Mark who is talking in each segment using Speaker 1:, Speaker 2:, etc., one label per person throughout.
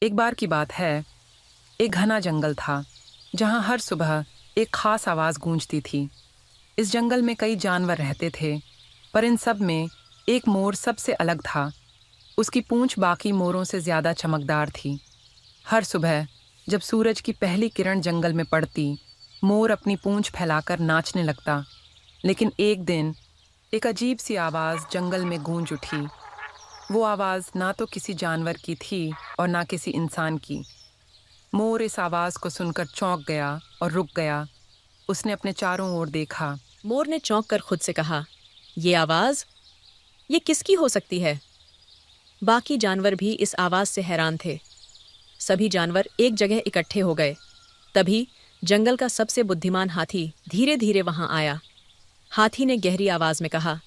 Speaker 1: एक बार की बात है, एक घना जंगल था, जहाँ हर सुबह एक खास आवाज़ गूंजती थी। इस जंगल में कई जानवर रहते थे, पर इन सब में एक मोर सबसे अलग था। उसकी पूंछ बाकी मोरों से ज़्यादा चमकदार थी। हर सुबह जब सूरज की पहली किरण जंगल में पड़ती, मोर अपनी पूंछ फैलाकर नाचने लगता। लेकिन एक दिन एक अजीब सी आवाज़ जंगल में गूंज उठी। वो आवाज़ ना तो किसी जानवर की थी और ना किसी इंसान की। मोर इस आवाज़ को सुनकर चौंक गया और रुक गया। उसने अपने चारों ओर देखा।
Speaker 2: मोर ने चौंक कर खुद से कहा, ये आवाज, ये किसकी हो सकती है? बाकी जानवर भी इस आवाज से हैरान थे। सभी जानवर एक जगह इकट्ठे हो गए। तभी जंगल का सबसे बुद्धिमान हाथी धीरे धीरे वहां आया। हाथी ने गहरी आवाज में कहा,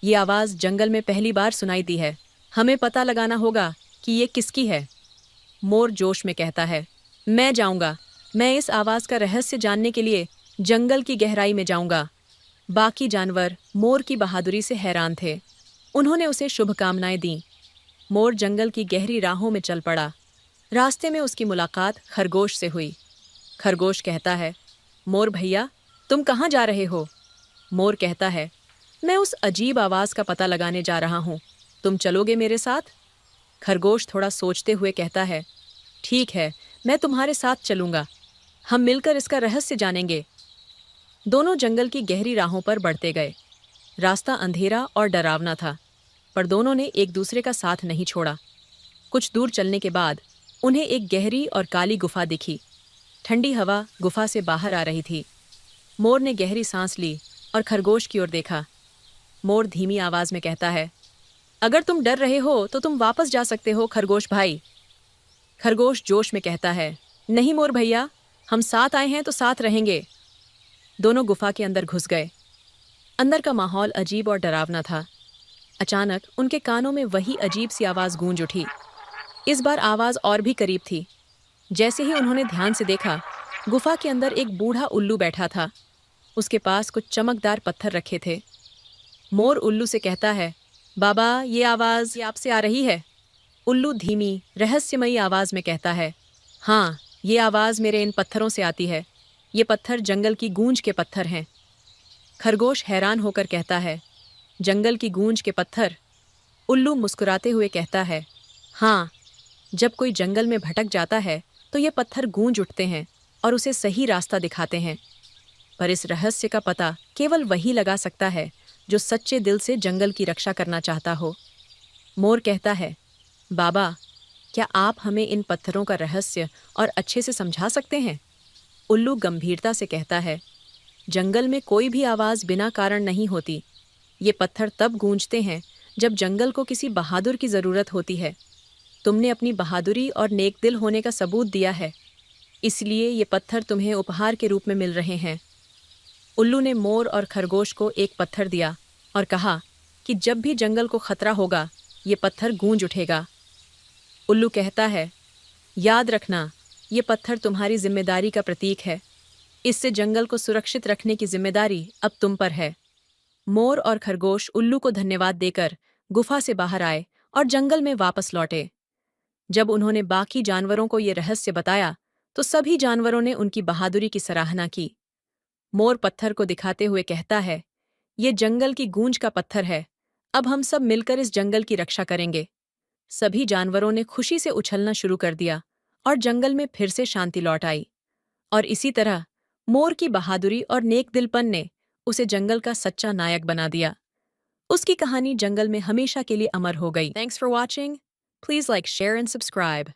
Speaker 2: ये आवाज जंगल में पहली बार सुनाई दी है। हमें पता लगाना होगा कि ये किसकी है। मोर जोश में कहता है, मैं जाऊंगा। मैं इस आवाज का रहस्य जानने के लिए जंगल की गहराई में जाऊंगा। बाकी जानवर मोर की बहादुरी से हैरान थे। उन्होंने उसे शुभकामनाएं दी। मोर जंगल की गहरी राहों में चल पड़ा। रास्ते में उसकी मुलाकात खरगोश से हुई। खरगोश कहता है, मोर भैया, तुम कहाँ जा रहे हो? मोर कहता है, मैं उस अजीब आवाज का पता लगाने जा रहा हूँ। तुम चलोगे मेरे साथ? खरगोश थोड़ा सोचते हुए कहता है, ठीक है, मैं तुम्हारे साथ चलूंगा। हम मिलकर इसका रहस्य जानेंगे। दोनों जंगल की गहरी राहों पर बढ़ते गए। रास्ता अंधेरा और डरावना था, पर दोनों ने एक दूसरे का साथ नहीं छोड़ा। कुछ दूर चलने के बाद उन्हें एक गहरी और काली गुफा दिखी। ठंडी हवा गुफा से बाहर आ रही थी। मोर ने गहरी सांस ली और खरगोश की ओर देखा। मोर धीमी आवाज में कहता है, अगर तुम डर रहे हो तो तुम वापस जा सकते हो खरगोश भाई। खरगोश जोश में कहता है, नहीं मोर भैया, हम साथ आए हैं तो साथ रहेंगे। दोनों गुफा के अंदर घुस गए। अंदर का माहौल अजीब और डरावना था। अचानक उनके कानों में वही अजीब सी आवाज गूंज उठी। इस बार आवाज और भी करीब थी। जैसे ही उन्होंने ध्यान से देखा, गुफा के अंदर एक बूढ़ा उल्लू बैठा था। उसके पास कुछ चमकदार पत्थर रखे थे। मोर उल्लू से कहता है, बाबा, ये आवाज ये आपसे आ रही है? उल्लू धीमी रहस्यमयी आवाज में कहता है, हाँ, ये आवाज मेरे इन पत्थरों से आती है। ये पत्थर जंगल की गूंज के पत्थर हैं। खरगोश हैरान होकर कहता है, जंगल की गूंज के पत्थर? उल्लू मुस्कुराते हुए कहता है, हाँ, जब कोई जंगल में भटक जाता है तो ये पत्थर गूंज उठते हैं और उसे सही रास्ता दिखाते हैं। पर इस रहस्य का पता केवल वही लगा सकता है जो सच्चे दिल से जंगल की रक्षा करना चाहता हो। मोर कहता है, बाबा, क्या आप हमें इन पत्थरों का रहस्य और अच्छे से समझा सकते हैं? उल्लू गंभीरता से कहता है, जंगल में कोई भी आवाज बिना कारण नहीं होती। ये पत्थर तब गूंजते हैं जब जंगल को किसी बहादुर की जरूरत होती है। तुमने अपनी बहादुरी और नेक दिल होने का सबूत दिया है, इसलिए ये पत्थर तुम्हें उपहार के रूप में मिल रहे हैं। उल्लू ने मोर और खरगोश को एक पत्थर दिया और कहा कि जब भी जंगल को खतरा होगा, ये पत्थर गूंज उठेगा। उल्लू कहता है, याद रखना, ये पत्थर तुम्हारी जिम्मेदारी का प्रतीक है। इससे जंगल को सुरक्षित रखने की जिम्मेदारी अब तुम पर है। मोर और खरगोश उल्लू को धन्यवाद देकर गुफा से बाहर आए और जंगल में वापस लौटे। जब उन्होंने बाकी जानवरों को ये रहस्य बताया, तो सभी जानवरों ने उनकी बहादुरी की सराहना की। मोर पत्थर को दिखाते हुए कहता है, ये जंगल की गूंज का पत्थर है। अब हम सब मिलकर इस जंगल की रक्षा करेंगे। सभी जानवरों ने खुशी से उछलना शुरू कर दिया और जंगल में फिर से शांति लौट आई। और इसी तरह मोर की बहादुरी और नेक दिलपन ने उसे जंगल का सच्चा नायक बना दिया। उसकी कहानी जंगल में हमेशा के लिए अमर हो गई। Thanks for watching. Please like, share and subscribe.